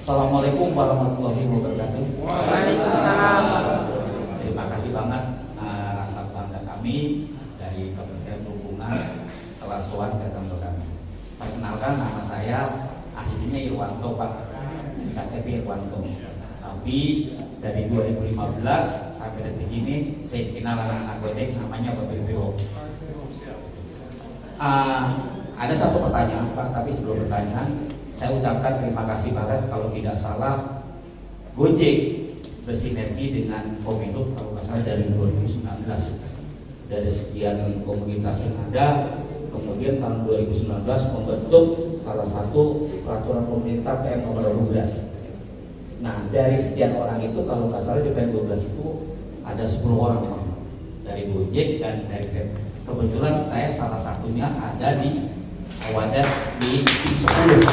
Assalamualaikum warahmatullahi wabarakatuh. Waalaikumsalam. Terima kasih banget rasa bangga kami dari Kementerian Perhubungan telah sowan datang ke kami. Perkenalkan, nama saya aslinya Irwanto Pak, KTP Irwanto. Tapi dari 2015 sampai detik ini saya kenal anak-anak Gojek namanya Bapak BO. Ada satu pertanyaan Pak, tapi sebelum pertanyaan saya ucapkan terima kasih banget. Kalau tidak salah Gojek bersinergi dengan Kominfo kalau nggak salah dari 2019, dari sekian komunitas yang ada, kemudian tahun 2019 membentuk salah satu peraturan pemerintah PM nomor 12. Nah, dari sekian orang itu kalau nggak salah di PM 12 itu ada 10 orang Pak, dari Gojek dan dari PM. Kebetulan saya salah satunya ada di wadah di 10.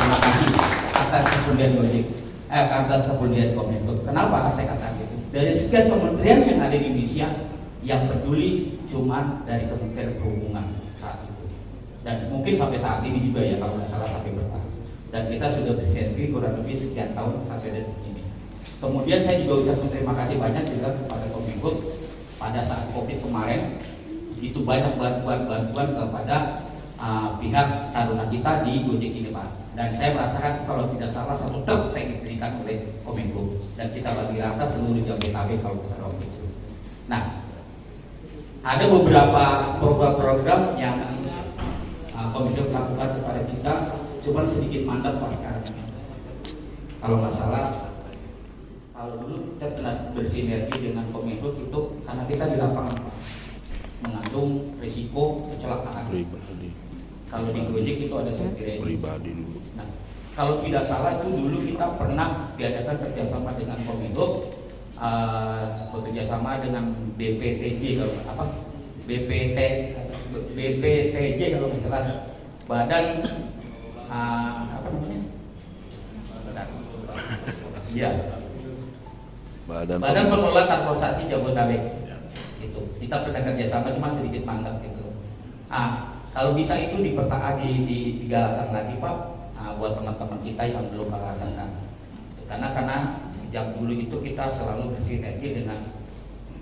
Terima kasih atas kepedulian Gojek, atas kepedulian Kominfo. Kenapa saya katakan itu? Dari sekian kementerian yang ada di Indonesia, yang peduli cuma dari Kementerian Perhubungan saat itu. Dan mungkin sampai saat ini juga ya kalau nggak salah sampai bertahan. Dan kita sudah bersinergi kurang lebih sekian tahun sampai detik ini. Kemudian saya juga ucapkan terima kasih banyak juga kepada Kominfo pada saat COVID kemarin, begitu banyak bantuan kepada pihak taruna kita di Gojek ini Pak. Dan saya merasakan kalau tidak salah satu truk saya diberikan oleh Kominfo dan kita bagi rata seluruh Jabodetabek kalau besar waktu itu. Nah, ada beberapa program-program yang Kominfo lakukan kepada kita, cuma sedikit mandat Pak sekarang ini. Kalau nggak salah, kalau dulu kita pernah bersinergi dengan Kominfo itu karena kita di lapangan mengandung risiko kecelakaan. Kalau di Gojek itu ada sekretariat pribadi dulu. Nah, kalau tidak salah itu dulu kita pernah diadakan kerjasama dengan Kominfo, bekerjasama dengan BPTJ kalau apa BPTJ kalau nggak salah, Badan apa namanya? Ya. Badan Pengelola Transportasi Jabodetabek. Itu kita pernah kerjasama cuma sedikit mandat gitu. Kalau bisa itu digalakan lagi Pak, buat teman-teman kita yang belum merasakan. Karena sejak dulu itu kita selalu bersinergi dengan,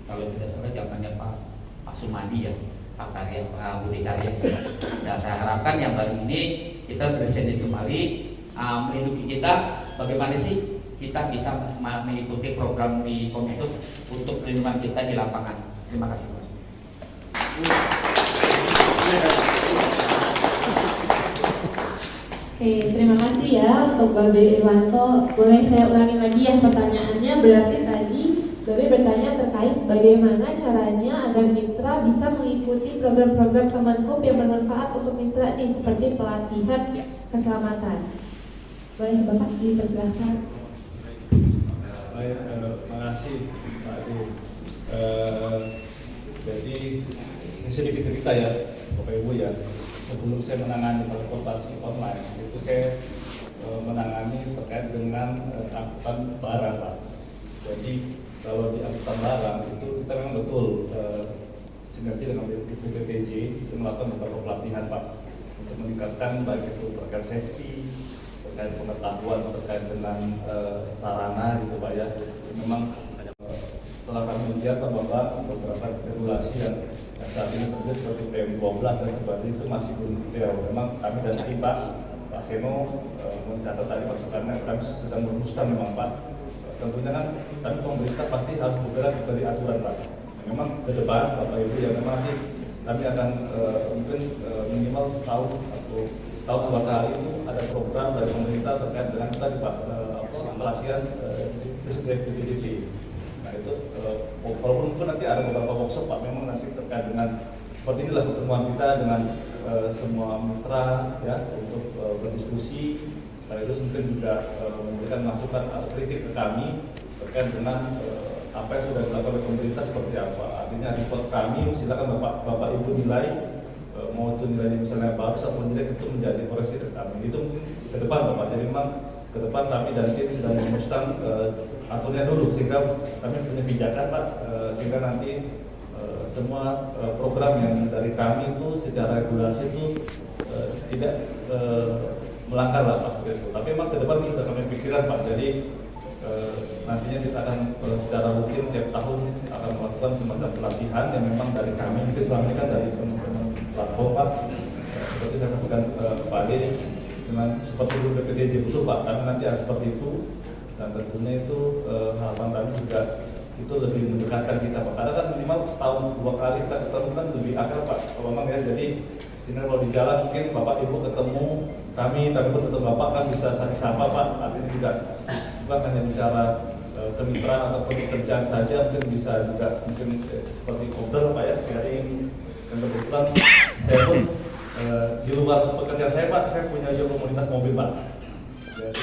kalau tidak salah zamannya Pak Sumadi ya, Pak Budi Karya. Dan saya harapkan yang baru ini kita bersinergi kembali, melindungi kita. Bagaimana sih kita bisa mengikuti program di Kominfo untuk perlindungan kita di lapangan. Terima kasih Pak. Oke, terima kasih ya untuk Babe Irwanto. Boleh saya ulangi lagi ya pertanyaannya. Berarti tadi Babe bertanya terkait bagaimana caranya agar mitra bisa mengikuti program-program Kemenhub yang bermanfaat untuk mitra nih, seperti pelatihan keselamatan. Boleh Bapak dipersilahkan. Baik, terima kasih Pak Adi. Jadi ini sedikit cerita ya Bapak Ibu ya. Sebelum saya menangani transportasi online itu saya menangani terkait dengan angkutan barang Pak. Jadi kalau di angkutan barang itu kita memang betul sinergi dengan BPTJ itu melakukan beberapa pelatihan Pak untuk meningkatkan baik itu terkait safety, terkait pengetahuan terkait dengan sarana gitu Pak ya. Memang setelah kami lihat bahwa beberapa regulasi yang saat ini terjadi seperti PM12 dan sebagainya itu masih belum detail. Memang kami dan tim Pak Seno mencatat tadi masukannya, kami sedang merumuskan memang Pak. Tentunya kan tapi pemerintah pasti harus bergerak dari aturan Pak. Memang ke depan Bapak Ibu ya memang nanti kami akan mungkin minimal setahun atau setahun 2 kali itu ada program dari pemerintah terkait dengan tadi Pak pelatihan PDDT. Nah itu walaupun itu nanti ada beberapa workshop Pak, memang nanti terkait dengan seperti inilah pertemuan kita dengan semua mitra ya untuk berdiskusi. Sekaligus mungkin juga memberikan masukan atau kritik ke kami terkait dengan apa yang sudah dilakukan oleh pemerintah seperti apa. Artinya report kami silakan Bapak Ibu nilai, mau itu nilainya misalnya bagus atau jelek itu menjadi koreksi ke kami. Itu mungkin ke depan Bapak. Jadi memang ke depan kami dan tim sudah merumuskan aturannya dulu sehingga kami punya pijakan Pak, sehingga nanti semua program yang dari kami itu secara regulasi itu tidak melanggar lah Pak gitu. Tapi memang ke depan sudah kami pikirkan Pak. Jadi nantinya kita akan secara rutin tiap tahun akan melakukan semacam pelatihan yang memang dari kami, mungkin selama ini kan dari teman-teman platform Pak. Seperti saya katakan Pak Ade dengan seperti itu BPJJ betul Pak, kami nanti ada seperti itu dan tentunya itu harapan kami juga itu lebih mendekatkan kita Pak. Karena kan minimal setahun 2 kali kita ketemu kan lebih akrab Pak. Kalau memang ya jadi sini kalau di jalan mungkin Bapak Ibu ketemu kami pun ketemu Bapak kan bisa saling sapa Pak. Artinya juga bukan hanya bicara kemitraan atau pekerjaan saja, mungkin bisa juga mungkin seperti ngobrol Pak ya sharing. Dan kebetulan saya pun di luar pekerjaan saya Pak, saya punya juga komunitas mobil Pak. Jadi,